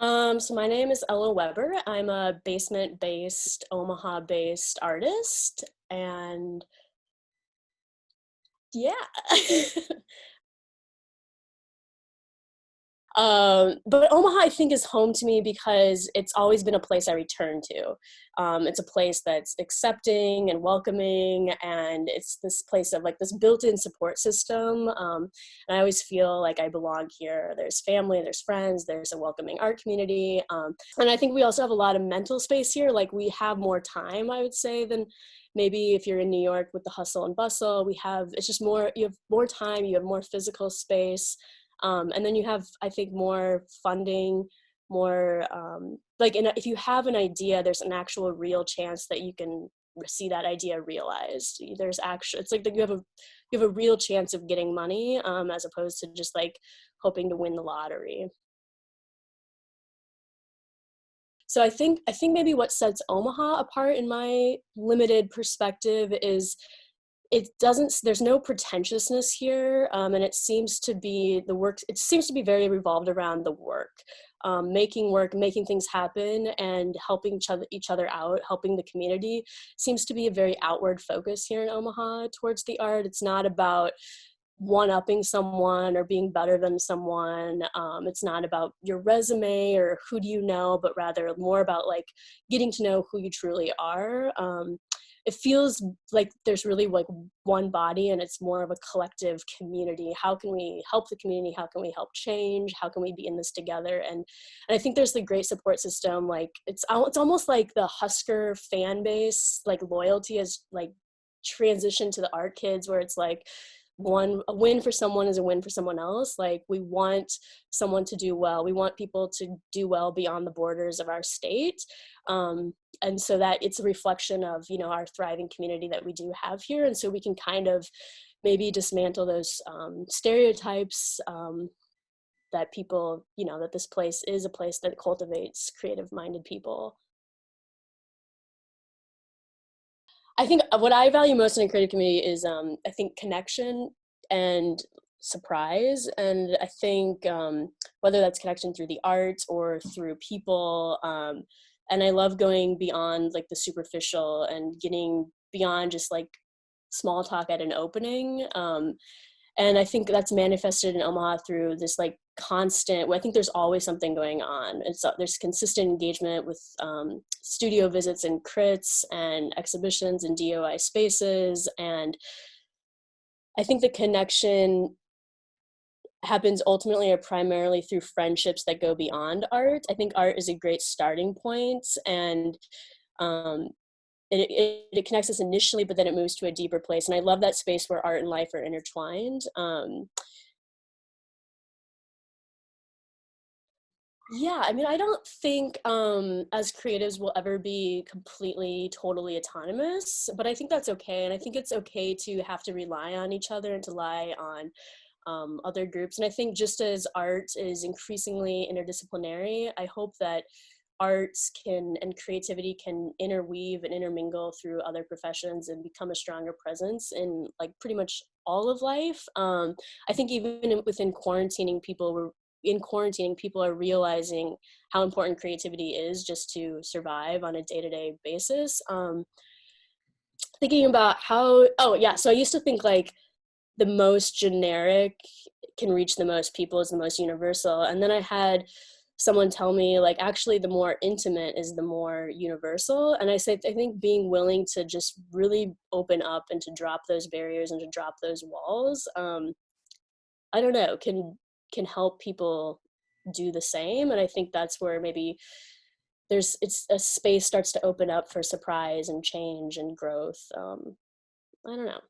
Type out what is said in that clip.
So my name is Ella Weber. I'm a basement-based, Omaha-based artist, and yeah. But Omaha, I think, is home to me because it's always been a place I return to. It's a place that's accepting and welcoming, and it's this place of like this built-in support system. And I always feel like I belong here. There's family, there's friends, there's a welcoming art community. And I think we also have a lot of mental space here. Like we have more time, I would say, than maybe if you're in New York with the hustle and bustle. It's just more, you have more time, you have more physical space. And then you have, I think, more funding, more if you have an idea, there's an actual real chance that you can see that idea realized. There's actually, it's like that you have a real chance of getting money, as opposed to just like hoping to win the lottery. So I think maybe what sets Omaha apart in my limited perspective is there's no pretentiousness here, and it seems to be it seems to be very revolved around the work, making things happen and helping each other out, helping the community seems to be a very outward focus here in Omaha towards the art. It's not about one-upping someone or being better than someone. It's not about your resume or who do you know, but rather more about like getting to know who you truly are. It feels like there's really like one body and it's more of a collective community. How can we help the community? How can we help change? How can we be in this together? And I think there's the great support system. Like it's almost like the Husker fan base, like loyalty has like transitioned to the art kids, where it's like a win for someone is a win for someone else. Like we want someone to do well. We want people to do well beyond the borders of our state. And so that it's a reflection of, our thriving community that we do have here. And so we can kind of maybe dismantle those stereotypes, that people, that this place is a place that cultivates creative minded people. I think what I value most in a creative community is, I think, connection and surprise. And I think whether that's connection through the arts or through people, and I love going beyond like the superficial and getting beyond just like small talk at an opening. And I think that's manifested in Omaha through this like constant, well, I think there's always something going on. There's consistent engagement with studio visits and crits and exhibitions and DOI spaces. And I think the connection happens ultimately or primarily through friendships that go beyond art. I think art is a great starting point, and um, it connects us initially, but then it moves to a deeper place. And I love that space where art and life are intertwined. Yeah, I mean, I don't think as creatives we'll ever be completely, totally autonomous, but I think that's okay. And I think it's okay to have to rely on each other and to rely on other groups. And I think just as art is increasingly interdisciplinary, I hope that arts can and creativity can interweave and intermingle through other professions and become a stronger presence in like pretty much all of life. I think even within quarantining, people are realizing how important creativity is just to survive on a day-to-day basis. Thinking about oh yeah, so I used to think like the most generic can reach the most people is the most universal. And then I had someone tell me like, actually the more intimate is the more universal. And I think being willing to just really open up and to drop those barriers and to drop those walls, I don't know, can help people do the same. And I think that's where maybe it's a space starts to open up for surprise and change and growth. I don't know.